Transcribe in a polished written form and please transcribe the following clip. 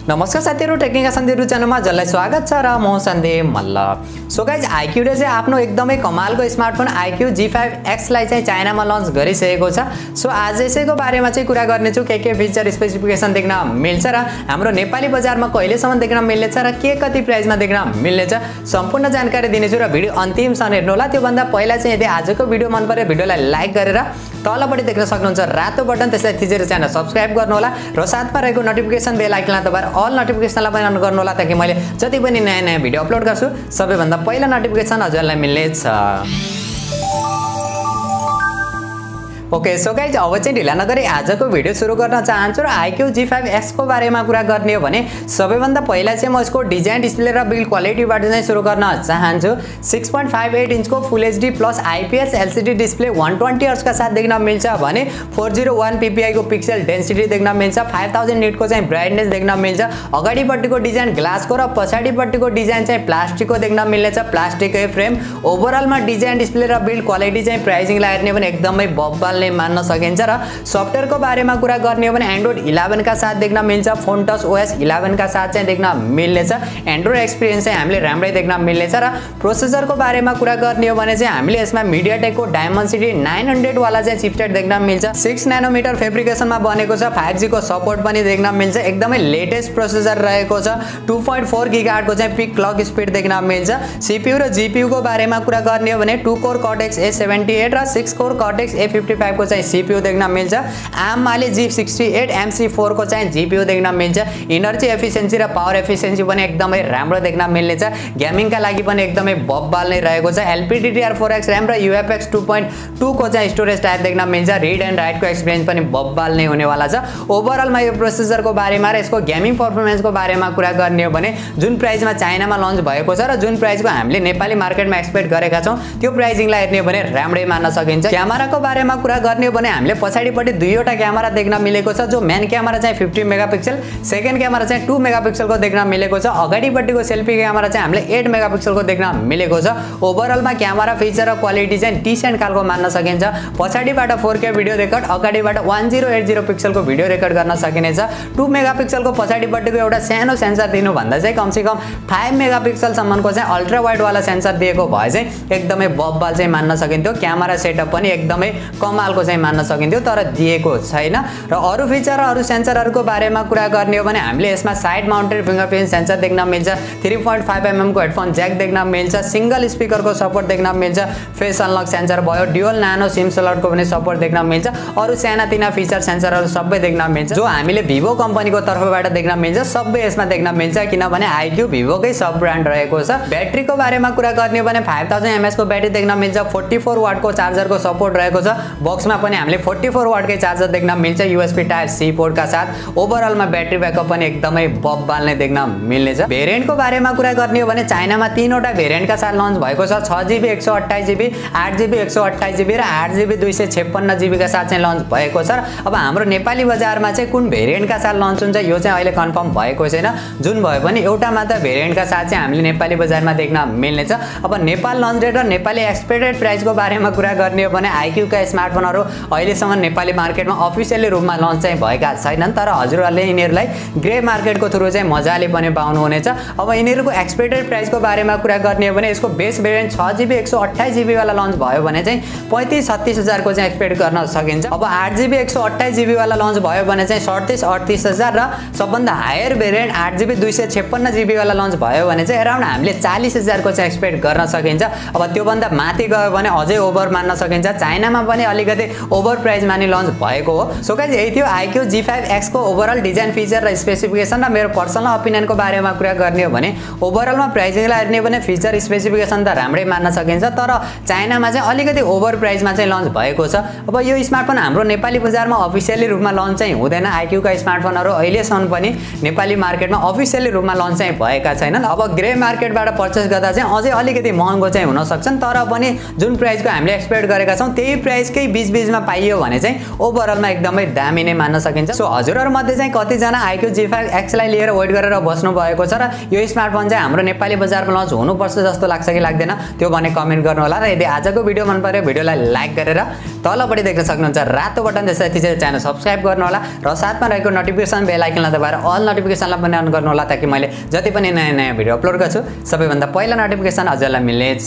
नमस्कार साथीहरु, टेक्निकल सन्दीप च्यानलमा जसलाई स्वागत छ र म Sandeep Malla. So guys, IQoo ले चाहिँ आफ्नो एकदमै कमालको स्मार्टफोन IQoo Z5x लाई चाहिँ चाइनामा लन्च गरिसकेको छ। सो आज यसैको बारेमा चाहिँ कुरा गर्ने छु, के फिचर स्पेसिफिकेसन देख्न मिल्छ र हाम्रो नेपाली बजारमा कहिलेसम्म देख्न मिल्नेछ र के कति प्राइसमा देख्न मिल्नेछ सम्पूर्ण जानकारी दिनेछु र भिडियो अन्तिमसम्म हेर्नु होला। त्यो भन्दा पहिला चाहिँ यदि आजको भिडियो मन पर्यो भिडियोलाई लाइक गरेर तलपट्टि देख्न सक्नुहुन्छ रातो बटन, त्यसलाई थिचेर च्यानल सब्स्क्राइब गर्नु होला र साथमा रहेको नोटिफिकेसन बेल आइकनलाई दबाएर अल नोटिफिकेसनलाई पनि अन गर्नु होला, ताकि मैले जति पनि नयाँ भिडियो अपलोड गर्छु सबैभन्दा पहिला नोटिफिकेसन हजुरलाई मिल्नेछ। ओके, सो गाइज, अब चाहिँ ढिला नगरी आजको भिडियो सुरु गर्न चाहन्छु र IQoo Z5x को बारेमा कुरा गर्ने हो भने सबैभन्दा पहिला चाहिँ म यसको डिजाइन, डिस्प्ले र बिल्ड क्वालिटीबाट चाहिँ सुरु गर्न चाहन्छु। 6.58 इन्चको full HD plus IPS LCD display 120 hertz का साथ देख्न मिल्छ भने 401 ppi को पिक्सल डेन्सिटी देख्न मिल्छ, 5000 निट को चाहिँ ब्राइटनेस देख्न मिल्छ। अगाडिपट्टिको डिजाइन ग्लासको र पछाडिपट्टिको डिजाइन चाहिँ प्लास्टिकको देख्न मिल्नेछ, प्लास्टिककै फ्रेम। ओभरअलमा डिजाइन, डिस्प्ले र बिल्ड क्वालिटी चाहिँ प्राइसिङलाई हेर्ने भने एकदमै बब्बल मान्न सकिन्छ र सफ्टवेयरको बारेमा कुरा गर्ने हो भने एन्ड्रोइड 11 का साथ देख्न मिल्छ, फोन टच ओएस 11 का साथ चाहिँ देख्न मिल्नेछ। एन्ड्रोइड एक्सपिरियन्स चाहिँ हामीले राम्रै देख्न मिल्नेछ र प्रोसेसरको बारेमा कुरा गर्ने हो भने चाहिँ हामीले यसमा मिडियाटेकको डायमेन्सिटी 900 वाला चाहिँ चिपसेट देख्न मिल्छ। 6 नैनोमिटर फेब्रिकेसनमा बनेको छ, 5G को सपोर्ट पनि देख्न मिल्छ। एकदमै लेटेस्ट प्रोसेसर रहेको छ, 2.4 गीगाहर्ट्ज को चाहिँ पिक क्लक स्पिड देख्न मिल्छ। सीपीयू र जीपीयू को बारेमा कुरा गर्ने हो भने 2 कोर कर्टेक्स A78 र 6 कोर कर्टेक्स A55 को चाहिँ सीपीयू देख्न मिल्छ। आमले G68 MC4 को चाहिँ जीपीयू देख्न मिल्छ। इनर्जी एफिसिएन्सी र पावर एफिसिएन्सी पनि एकदमै राम्रो देख्न मिल्नेछ। गेमिङका लागि पनि एकदमै बब्बाल नै रहेको छ। LPDDR4X RAM र UFS 2.2 को चाहिँ स्टोरेज टाइप देख्न मिल्छ। रिड एन्ड राइट को एक्सपिरियन्स पनि बब्बाल नै हुनेवाला छ। ओभरअलमा यो प्रोसेसरको बारेमा र यसको गेमिङ परफर्मेन्सको बारेमा कुरा गर्ने हो भने जुन प्राइसमा चाइनामा लन्च भएको छ र जुन प्राइसको हामीले नेपाली मार्केटमा एक्सपेक्ट गरेका छौं त्यो प्राइसिङलाई हेर्ने हो भने राम्रै मान्न सकिन्छ। क्यामेराको बारेमा कुरा गर्ने हो भने हामीले पछाडिपट्टि दुईवटा क्यामेरा देख्न मिलेको छ, जो मेन क्यामेरा चाहिँ 50 मेगापिक्सल, सेकेन्ड क्यामेरा चाहिँ 2 मेगापिक्सलको देख्न मिलेको छ। अगाडिपट्टिको सेल्फी क्यामेरा चाहिँ हामीले 8 मेगापिक्सलको देख्न मिलेको छ। ओभरअलमा क्यामेरा फिचर र क्वालिटी चाहिँ डिसेन्ट खालको मान्न सकिन्छ। पछाडिबाट 4K भिडियो रेकर्ड, अगाडिबाट 1080 पिक्सलको भिडियो रेकर्ड गर्न सकिनेछ। 2 मेगापिक्सलको पछाडिपट्टिको एउटा सानो सेन्सर दिनु भन्दा चाहिँ कमसेकम 5 मेगापिक्सल सम्मको चाहिँ अल्ट्रा वाइड वाला सेन्सर दिएको भए चाहिँ एकदमै बब्बाल चाहिँ मान्न सकिन्थ्यो। क्यामेरा सेटअप पनि एकदमै कमालको चाहिँ मान्न सकिन्थ्यो, तर दिएको छैन। र अरु फिचर र अरु सेन्सरहरुको बारेमा कुरा गर्ने हो भने हामीले यसमा साइड माउन्टेड फिंगरप्रिन्ट सेन्सर देख्न मिल्छ, 3.5 mm को हेडफोन ज्याक देख्न मिल्छ, सिंगल स्पिकरको सपोर्ट देख्न मिल्छ, फेस अनलक सेन्सर भयो, ड्युअल नानो सिम स्लटको पनि सपोर्ट देख्न मिल्छ। अरु सानातिना फिचर सेन्सरहरु सबै देख्न मिल्छ, जो हामीले Vivo कम्पनीको तर्फबाट देख्न मिल्छ। सबै यसमा देख्न मिल्छ, किनभने IQoo Vivoकै सब ब्रान्ड रहेको छ। ब्याट्रीको बारेमा कुरा गर्ने हो भने 5000 mAh को ब्याट्री देख्न मिल्छ, 44 वाट को चार्जरको सपोर्ट रहेको छ। बक्समा पनि हामीले 44 वाट के चार्जर देख्न मिल्छ USB टाइप C पोर्ट का साथ। ओभरअलमा ब्याट्री ब्याकअप पनि एकदमै बब्बाल नै देख्न मिल्नेछ। भेरिएन्टको बारेमा कुरा गर्ने हो भने चाइनामा 3 वटा भेरिएन्ट का साथ लन्च भएको छ, 6GB 128GB, 8GB 128GB र 8GB 256GB का साथ चाहिँ लन्च भएको छ। अब हाम्रो नेपाली बजारमा चाहिँ कुन भेरिएन्ट का साथ लन्च हुन्छ यो चाहिँ अहिले कन्फर्म भएको छैन। जुन भए पनि एउटा मात्र भेरिएन्ट का साथ चाहिँ हामीले नेपाली बजारमा देख्न मिल्नेछ। अब नेपाल लन्च डेट र नेपाली एक्सपेक्टेड प्राइसको बारेमा कुरा गर्ने हो भने IQoo का स्मार्टफोनहरु अहिलेसम्म नेपाली मार्केटमा अफिसियली रूपमा लन्च चाहिँ भएका छैनन्, तर हजुरहरुले यिनीहरुलाई ग्रे मार्केटको थ्रु चाहिँ मजाले पनि पाउनु हुनेछ। अब यिनीहरुको एक्सपेक्टेड प्राइसको बारेमा कुरा गर्ने हो भने यसको बेस भेरिएन्ट 6GB 128GB वाला लन्च भयो भने चाहिँ 35-36 हजार को चाहिँ एक्सपेक्ट गर्न सकिन्छ। अब 8GB 128GB वाला लन्च भयो भने चाहिँ 37-38 हजार र सबभन्दा हायर भेरिएन्ट 8GB 256GB वाला लन्च भयो भने चाहिँ अराउन्ड हामीले 40 हजार को चाहिँ एक्सपेक्ट गर्न सकिन्छ। अब त्यो भन्दा माथि गयो भने अझै ओभर मान्न सकिन्छ। चाइनामा पनि अलिकति ओभर प्राइस मानि लन्च भएको हो। सो गाइस, यही थियो IQoo Z5x को ओभरअल डिजाइन, फिचर र स्पेसिफिकेसन र मेरो पर्सनल ओपिनियनको बारेमा कुरा गर्ने हो भने ओभरअलमा प्राइसिङलाई हेर्ने हो भने फिचर स्पेसिफिकेसन त राम्रै मान्न सकिन्छ, तर चाइनामा चाहिँ अलिकति ओभर प्राइसमा चाहिँ लन्च भएको छ। अब यो स्मार्टफोन हाम्रो नेपाली बजारमा अफिसियली रूपमा लन्च चाहिँ हुँदैन। IQoo का स्मार्टफोनहरु अहिलेसम्म पनि नेपाली मार्केटमा अफिसियली रूपमा लन्च चाहिँ भएका छैनन्। अब ग्रे मार्केटबाट पर्चेस गर्दा चाहिँ अझै अलिकति महँगो चाहिँ हुन सक्छन्, तर पनि जुन प्राइसको हामीले एक्सपेक्ट गरेका छौं त्यही प्राइसकै बीचमा पाइयो भने चाहिँ ओभरअलमा एकदमै दामी नै मान्न सकिन्छ। सो हजुरहरु मध्ये चाहिँ कतिजना IQoo Z5x लाई लिएर वेट गरेर बस्नु भएको छ र यो स्मार्टफोन चाहिँ हाम्रो नेपाली बजारमा लन्च हुनुपर्छ जस्तो लाग्छ कि लाग्दैन त्यो भने कमेन्ट गर्नु होला र यदि आजको भिडियो मन पर्यो भिडियोलाई लाइक गरेर तलपट्टि देख्न सक्नुहुन्छ रातो बटन त्यसपछि चाहिँ च्यानल सब्स्क्राइब गर्नु होला र साथमा रहेको नोटिफिकेसन बेल आइकनलाई दबाएर अल नोटिफिकेसनलाई पनि अन गर्नु होला ताकि मैले जति पनि नयाँ भिडियो अपलोड गर्छु सबैभन्दा पहिला नोटिफिकेसन हजुरलाई मिल्नेछ।